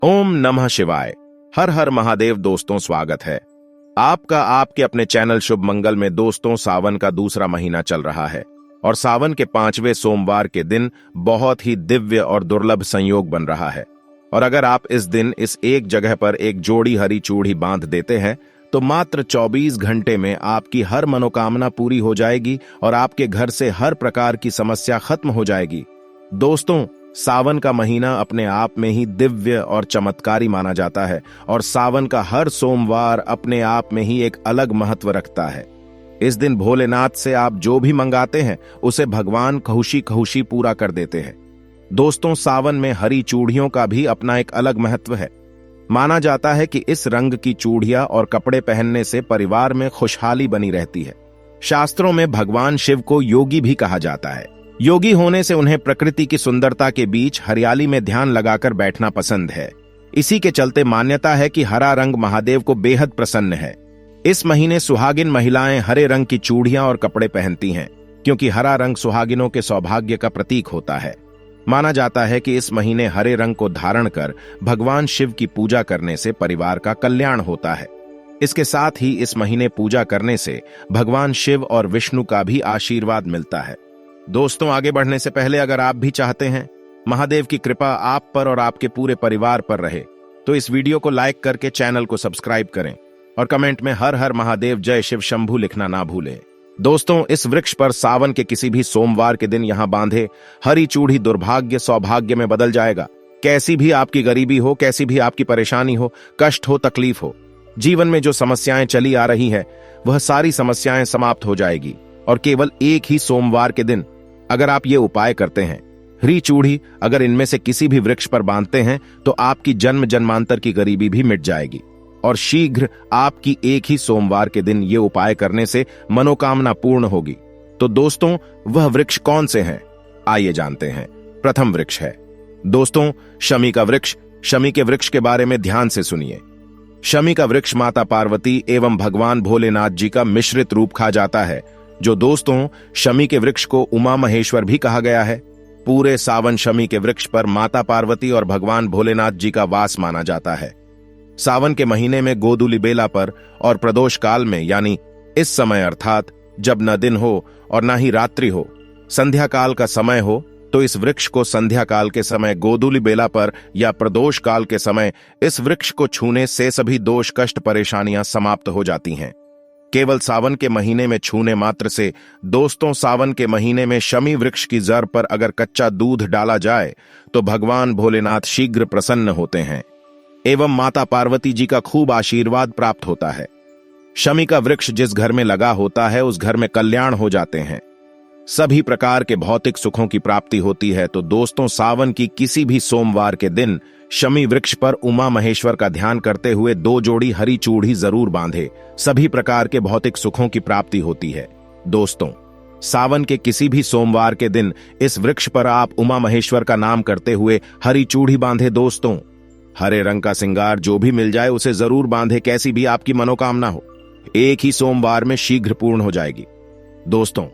ओम नमः शिवाय। हर हर महादेव। दोस्तों स्वागत है आपका आपके अपने चैनल शुभ मंगल में। दोस्तों सावन का दूसरा महीना चल रहा है और सावन के 5वें सोमवार के दिन बहुत ही दिव्य और दुर्लभ संयोग बन रहा है। और अगर आप इस दिन इस एक जगह पर एक जोड़ी हरी चूड़ी बांध देते हैं तो मात्र 24 घंटे में आपकी हर मनोकामना पूरी हो जाएगी और आपके घर से हर प्रकार की समस्या खत्म हो जाएगी। दोस्तों सावन का महीना अपने आप में ही दिव्य और चमत्कारी माना जाता है और सावन का हर सोमवार अपने आप में ही एक अलग महत्व रखता है। इस दिन भोलेनाथ से आप जो भी मंगाते हैं उसे भगवान खुशी खुशी पूरा कर देते हैं। दोस्तों सावन में हरी चूड़ियों का भी अपना एक अलग महत्व है। माना जाता है कि इस रंग की चूड़ियां और कपड़े पहनने से परिवार में खुशहाली बनी रहती है। शास्त्रों में भगवान शिव को योगी भी कहा जाता है। योगी होने से उन्हें प्रकृति की सुंदरता के बीच हरियाली में ध्यान लगाकर बैठना पसंद है। इसी के चलते मान्यता है कि हरा रंग महादेव को बेहद प्रसन्न है। इस महीने सुहागिन महिलाएं हरे रंग की चूड़ियां और कपड़े पहनती हैं क्योंकि हरा रंग सुहागिनों के सौभाग्य का प्रतीक होता है। माना जाता है कि इस महीने हरे रंग को धारण कर भगवान शिव की पूजा करने से परिवार का कल्याण होता है। इसके साथ ही इस महीने पूजा करने से भगवान शिव और विष्णु का भी आशीर्वाद मिलता है। दोस्तों आगे बढ़ने से पहले अगर आप भी चाहते हैं महादेव की कृपा आप पर और आपके पूरे परिवार पर रहे तो इस वीडियो को लाइक करके चैनल को सब्सक्राइब करें और कमेंट में हर हर महादेव जय शिव शंभू लिखना ना भूलें। दोस्तों इस वृक्ष पर सावन के किसी भी सोमवार के दिन यहां बांधे हरी चूड़ी दुर्भाग्य सौभाग्य में बदल जाएगा। कैसी भी आपकी गरीबी हो, कैसी भी आपकी परेशानी हो, कष्ट हो, तकलीफ हो, जीवन में जो समस्याएं चली आ रही है वह सारी समस्याएं समाप्त हो जाएगी। और केवल एक ही सोमवार के दिन अगर आप ये उपाय करते हैं, हरी चूड़ी अगर इनमें से किसी भी वृक्ष पर बांधते हैं तो आपकी जन्म जन्मांतर की गरीबी भी मिट जाएगी और शीघ्र आपकी एक ही सोमवार के दिन ये उपाय करने से मनोकामना पूर्ण होगी। तो दोस्तों वह वृक्ष कौन से हैं आइए जानते हैं। प्रथम वृक्ष है दोस्तों शमी का वृक्ष। शमी के वृक्ष के बारे में ध्यान से सुनिए। शमी का वृक्ष माता पार्वती एवं भगवान भोलेनाथ जी का मिश्रित रूप खा जाता है। जो दोस्तों शमी के वृक्ष को उमा महेश्वर भी कहा गया है। पूरे सावन शमी के वृक्ष पर माता पार्वती और भगवान भोलेनाथ जी का वास माना जाता है। सावन के महीने में गोधूलि बेला पर और प्रदोष काल में यानी इस समय अर्थात जब न दिन हो और न ही रात्रि हो, संध्या काल का समय हो, तो इस वृक्ष को संध्या काल के समय गोधूलि बेला पर या प्रदोष काल के समय इस वृक्ष को छूने से सभी दोष कष्ट परेशानियां समाप्त हो जाती हैं। केवल सावन के महीने में छूने मात्र से दोस्तों सावन के महीने में शमी वृक्ष की जड़ पर अगर कच्चा दूध डाला जाए तो भगवान भोलेनाथ शीघ्र प्रसन्न होते हैं एवं माता पार्वती जी का खूब आशीर्वाद प्राप्त होता है। शमी का वृक्ष जिस घर में लगा होता है उस घर में कल्याण हो जाते हैं, सभी प्रकार के भौतिक सुखों की प्राप्ति होती है। तो दोस्तों सावन की किसी भी सोमवार के दिन शमी वृक्ष पर उमा महेश्वर का ध्यान करते हुए 2 जोड़ी हरी चूड़ी जरूर बांधे, सभी प्रकार के भौतिक सुखों की प्राप्ति होती है। दोस्तों सावन के किसी भी सोमवार के दिन इस वृक्ष पर आप उमा महेश्वर का नाम करते हुए हरी चूड़ी बांधे। दोस्तों हरे रंग का श्रृंगार जो भी मिल जाए उसे जरूर बांधे, कैसी भी आपकी मनोकामना हो एक ही सोमवार में शीघ्र पूर्ण हो जाएगी। दोस्तों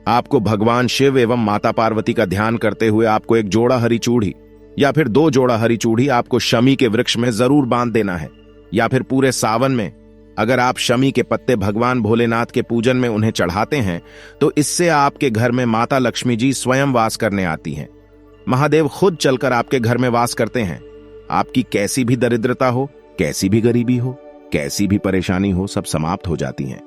आपको भगवान शिव एवं माता पार्वती का ध्यान करते हुए आपको एक जोड़ा हरी चूड़ी या फिर 2 जोड़ा हरी चूड़ी आपको शमी के वृक्ष में जरूर बांध देना है। या फिर पूरे सावन में अगर आप शमी के पत्ते भगवान भोलेनाथ के पूजन में उन्हें चढ़ाते हैं तो इससे आपके घर में माता लक्ष्मी जी स्वयं वास करने आती हैं। महादेव खुद चलकर आपके घर में वास करते हैं। आपकी कैसी भी दरिद्रता हो, कैसी भी गरीबी हो, कैसी भी परेशानी हो, सब समाप्त हो जाती हैं।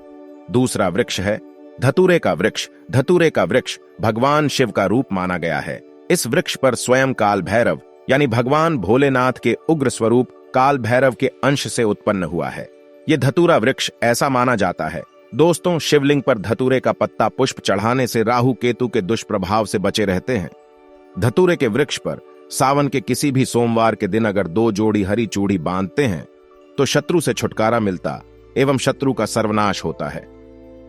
दूसरा वृक्ष है धतूरे का वृक्ष। धतूरे का वृक्ष भगवान शिव का रूप माना गया है। इस वृक्ष पर स्वयं काल भैरव यानी भगवान भोलेनाथ के उग्र स्वरूप काल भैरव के अंश से उत्पन्न हुआ है। यह धतूरा वृक्ष ऐसा माना जाता है दोस्तों शिवलिंग पर धतूरे का पत्ता पुष्प चढ़ाने से राहु केतु के दुष्प्रभाव से बचे रहते हैं। धतूरे के वृक्ष पर सावन के किसी भी सोमवार के दिन अगर 2 जोड़ी हरी चूड़ी बांधते हैं तो शत्रु से छुटकारा मिलता एवं शत्रु का सर्वनाश होता है।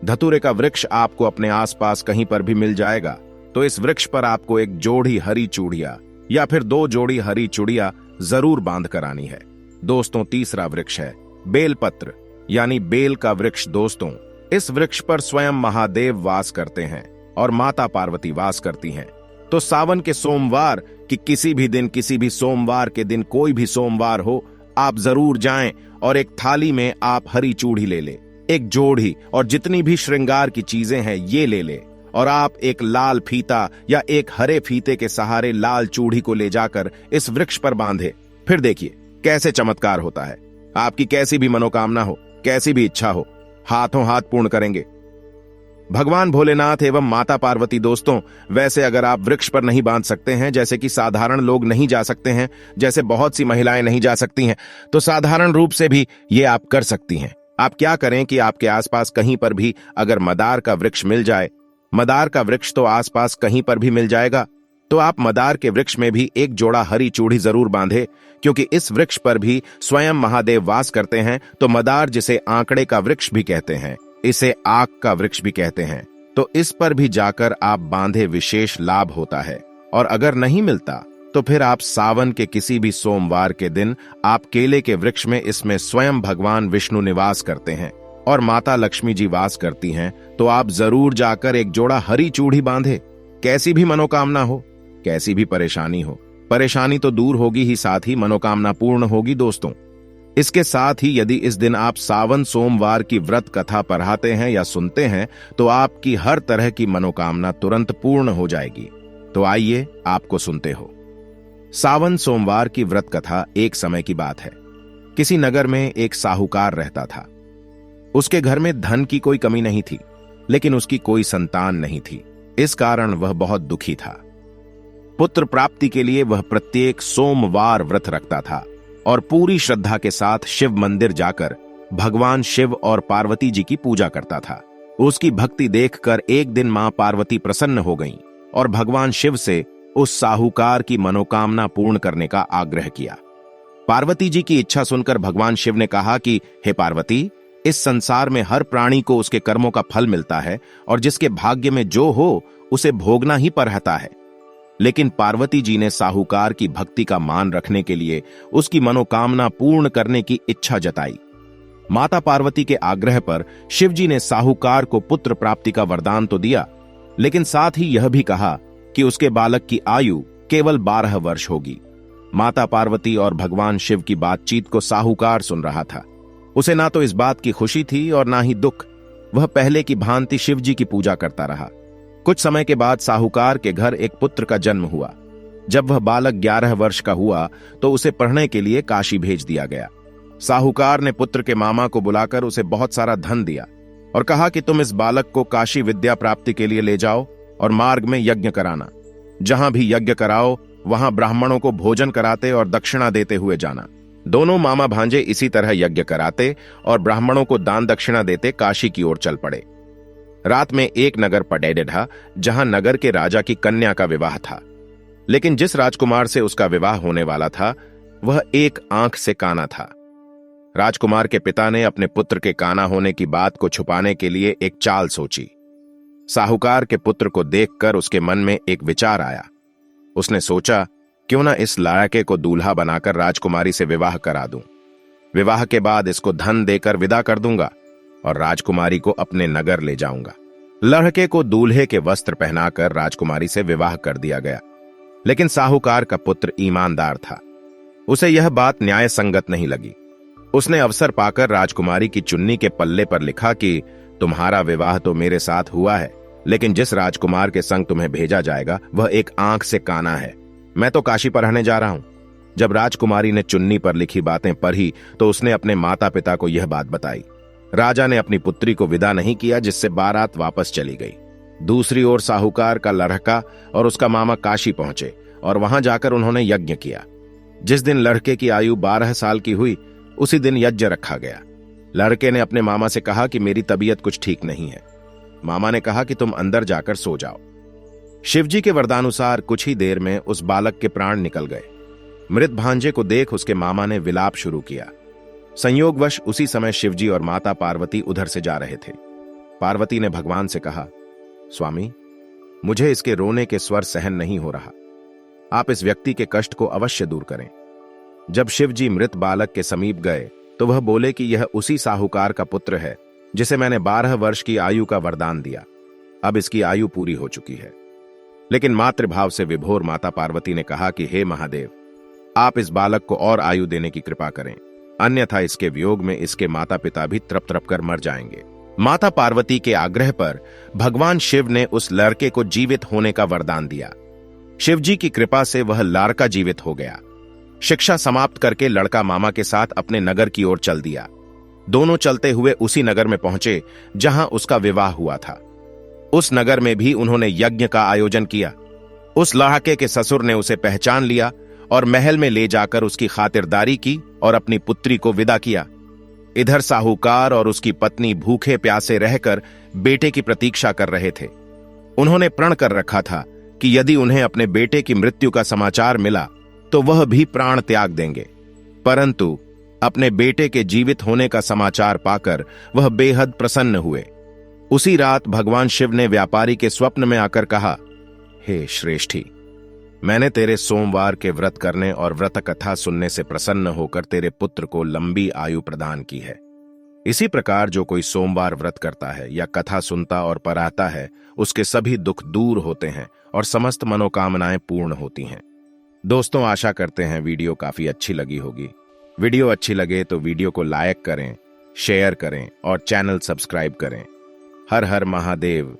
धतूरे का वृक्ष आपको अपने आसपास कहीं पर भी मिल जाएगा तो इस वृक्ष पर आपको एक जोड़ी हरी चूड़िया या फिर 2 जोड़ी हरी चूड़िया जरूर बांध कर आनी है। दोस्तों तीसरा वृक्ष है बेलपत्र यानी बेल का वृक्ष। दोस्तों इस वृक्ष पर स्वयं महादेव वास करते हैं और माता पार्वती वास करती हैं। तो सावन के सोमवार कि किसी भी दिन, किसी भी सोमवार के दिन, कोई भी सोमवार हो, आप जरूर जाएं और एक थाली में आप हरी चूड़ी ले ले, एक जोड़ी और जितनी भी श्रृंगार की चीजें हैं ये ले ले, और आप एक लाल फीता या एक हरे फीते के सहारे लाल चूड़ी को ले जाकर इस वृक्ष पर बांधे। फिर देखिए कैसे चमत्कार होता है। आपकी कैसी भी मनोकामना हो, कैसी भी इच्छा हो, हाथों हाथ पूर्ण करेंगे भगवान भोलेनाथ एवं माता पार्वती। दोस्तों, वैसे अगर आप वृक्ष पर नहीं बांध सकते हैं, जैसे कि साधारण लोग नहीं जा सकते हैं, जैसे बहुत सी महिलाएं नहीं जा सकती हैं, तो साधारण रूप से भी ये आप कर सकती हैं। आप क्या करें कि आपके आसपास कहीं पर भी अगर मदार का वृक्ष मिल जाए, मदार का वृक्ष तो आसपास कहीं पर भी मिल जाएगा, तो आप मदार के वृक्ष में भी एक जोड़ा हरी चूड़ी जरूर बांधे, क्योंकि इस वृक्ष पर भी स्वयं महादेव वास करते हैं। तो मदार, जिसे आंकड़े का वृक्ष भी कहते हैं, इसे आक का वृक्ष भी कहते हैं, तो इस पर भी जाकर आप बांधे, विशेष लाभ होता है। और अगर नहीं मिलता तो फिर आप सावन के किसी भी सोमवार के दिन आप केले के वृक्ष में, इसमें स्वयं भगवान विष्णु निवास करते हैं और माता लक्ष्मी जी वास करती हैं, तो आप जरूर जाकर एक जोड़ा हरी चूड़ी बांधे। कैसी भी मनोकामना हो, कैसी भी परेशानी हो, परेशानी तो दूर होगी ही, साथ ही मनोकामना पूर्ण होगी। दोस्तों, इसके साथ ही यदि इस दिन आप सावन सोमवार की व्रत कथा पढ़ाते हैं या सुनते हैं, तो आपकी हर तरह की मनोकामना तुरंत पूर्ण हो जाएगी। तो आइए आपको सुनते हो। सावन सोमवार की व्रत कथा। एक समय की बात है, किसी नगर में एक साहूकार रहता था। उसके घर में धन की कोई कमी नहीं थी, लेकिन उसकी कोई संतान नहीं थी। इस कारण वह बहुत दुखी था। पुत्र प्राप्ति के लिए वह प्रत्येक सोमवार व्रत रखता था और पूरी श्रद्धा के साथ शिव मंदिर जाकर भगवान शिव और पार्वती जी की पूजा करता था। उसकी भक्ति देखकर एक दिन मां पार्वती प्रसन्न हो गईं और भगवान शिव से उस साहूकार की मनोकामना पूर्ण करने का आग्रह किया। पार्वती जी की इच्छा सुनकर भगवान शिव ने कहा कि हे पार्वती, इस संसार में हर प्राणी को उसके कर्मों का फल मिलता है और जिसके भाग्य में जो हो उसे भोगना ही पर रहता है। लेकिन पार्वती जी ने साहूकार की भक्ति का मान रखने के लिए उसकी मनोकामना पूर्ण करने की इच्छा जताई। माता पार्वती के आग्रह पर शिवजी ने साहूकार को पुत्र प्राप्ति का वरदान तो दिया, लेकिन साथ ही यह भी कहा कि उसके बालक की आयु केवल 12 वर्ष होगी। माता पार्वती और भगवान शिव की बातचीत को साहूकार सुन रहा था। उसे ना तो इस बात की खुशी थी और ना ही दुख। वह पहले की भांति शिवजी की पूजा करता रहा। कुछ समय के बाद साहूकार के घर एक पुत्र का जन्म हुआ। जब वह बालक 11 वर्ष का हुआ तो उसे पढ़ने के लिए काशी भेज दिया गया। साहूकार ने पुत्र के मामा को बुलाकर उसे बहुत सारा धन दिया और कहा कि तुम इस बालक को काशी विद्या प्राप्ति के लिए ले जाओ और मार्ग में यज्ञ कराना। जहां भी यज्ञ कराओ वहां ब्राह्मणों को भोजन कराते और दक्षिणा देते हुए जाना। दोनों मामा भांजे इसी तरह यज्ञ कराते और ब्राह्मणों को दान दक्षिणा देते काशी की ओर चल पड़े। रात में एक नगर पडेढ़ा, जहां नगर के राजा की कन्या का विवाह था। लेकिन जिस राजकुमार से उसका विवाह होने वाला था वह एक आंख से काना था। राजकुमार के पिता ने अपने पुत्र के काना होने की बात को छुपाने के लिए एक चाल सोची। साहूकार के पुत्र को देखकर उसके मन में एक विचार आया। उसने सोचा, क्यों ना इस लड़के को दूल्हा बनाकर राजकुमारी से विवाह करा दूं। विवाह के बाद इसको धन देकर विदा कर दूंगा और राजकुमारी को अपने नगर ले जाऊंगा। लड़के को दूल्हे के वस्त्र पहनाकर राजकुमारी से विवाह कर दिया गया। लेकिन साहूकार का पुत्र ईमानदार था। उसे यह बात न्याय संगत नहीं लगी। उसने अवसर पाकर राजकुमारी की चुन्नी के पल्ले पर लिखा कि तुम्हारा विवाह तो मेरे साथ हुआ है, लेकिन जिस राजकुमार के संग तुम्हें भेजा जाएगा वह एक आंख से काना है। मैं तो काशी पर रहने जा रहा हूं। जब राजकुमारी ने चुन्नी पर लिखी बातें पढ़ी तो उसने अपने माता पिता को यह बात बताई। राजा ने अपनी पुत्री को विदा नहीं किया, जिससे बारात वापस चली गई। दूसरी ओर साहूकार का लड़का और उसका मामा काशी पहुंचे और वहां जाकर उन्होंने यज्ञ किया। जिस दिन लड़के की आयु 12 साल की हुई उसी दिन यज्ञ रखा गया। लड़के ने अपने मामा से कहा कि मेरी तबीयत कुछ ठीक नहीं है। मामा ने कहा कि तुम अंदर जाकर सो जाओ। शिवजी के वरदानुसार कुछ ही देर में उस बालक के प्राण निकल गए। मृत भांजे को देख उसके मामा ने विलाप शुरू किया। संयोगवश उसी समय शिवजी और माता पार्वती उधर से जा रहे थे। पार्वती ने भगवान से कहा, स्वामी, मुझे इसके रोने के स्वर सहन नहीं हो रहा। आप इस व्यक्ति के कष्ट को अवश्य दूर करें। जब शिवजी मृत बालक के समीप गए तो वह बोले कि यह उसी साहूकार का पुत्र है जिसे मैंने 12 वर्ष की आयु का वरदान दिया। अब इसकी आयु पूरी हो चुकी है। लेकिन मातृभाव से विभोर माता पार्वती ने कहा कि हे महादेव, आप इस बालक को और आयु देने की कृपा करें, अन्यथा इसके वियोग में इसके माता पिता भी तड़प तड़प कर मर जाएंगे। माता पार्वती के आग्रह पर भगवान शिव ने उस लड़के को जीवित होने का वरदान दिया। शिवजी की कृपा से वह लड़का जीवित हो गया। शिक्षा समाप्त करके लड़का मामा के साथ अपने नगर की ओर चल दिया। दोनों चलते हुए उसी नगर में पहुंचे जहां उसका विवाह हुआ था। उस नगर में भी उन्होंने यज्ञ का आयोजन किया। उस लड़के के ससुर ने उसे पहचान लिया और महल में ले जाकर उसकी खातिरदारी की और अपनी पुत्री को विदा किया। इधर साहूकार और उसकी पत्नी भूखे प्यासे रहकर बेटे की प्रतीक्षा कर रहे थे। उन्होंने प्रण कर रखा था कि यदि उन्हें अपने बेटे की मृत्यु का समाचार मिला तो वह भी प्राण त्याग देंगे, परंतु अपने बेटे के जीवित होने का समाचार पाकर वह बेहद प्रसन्न हुए। उसी रात भगवान शिव ने व्यापारी के स्वप्न में आकर कहा, हे श्रेष्ठी, मैंने तेरे सोमवार के व्रत करने और व्रत कथा सुनने से प्रसन्न होकर तेरे पुत्र को लंबी आयु प्रदान की है। इसी प्रकार जो कोई सोमवार व्रत करता है या कथा सुनता और पढ़ाता है, उसके सभी दुख दूर होते हैं और समस्त मनोकामनाएं पूर्ण होती हैं। दोस्तों, आशा करते हैं वीडियो काफी अच्छी लगी होगी। वीडियो अच्छी लगे तो वीडियो को लाइक करें, शेयर करें और चैनल सब्सक्राइब करें। हर हर महादेव।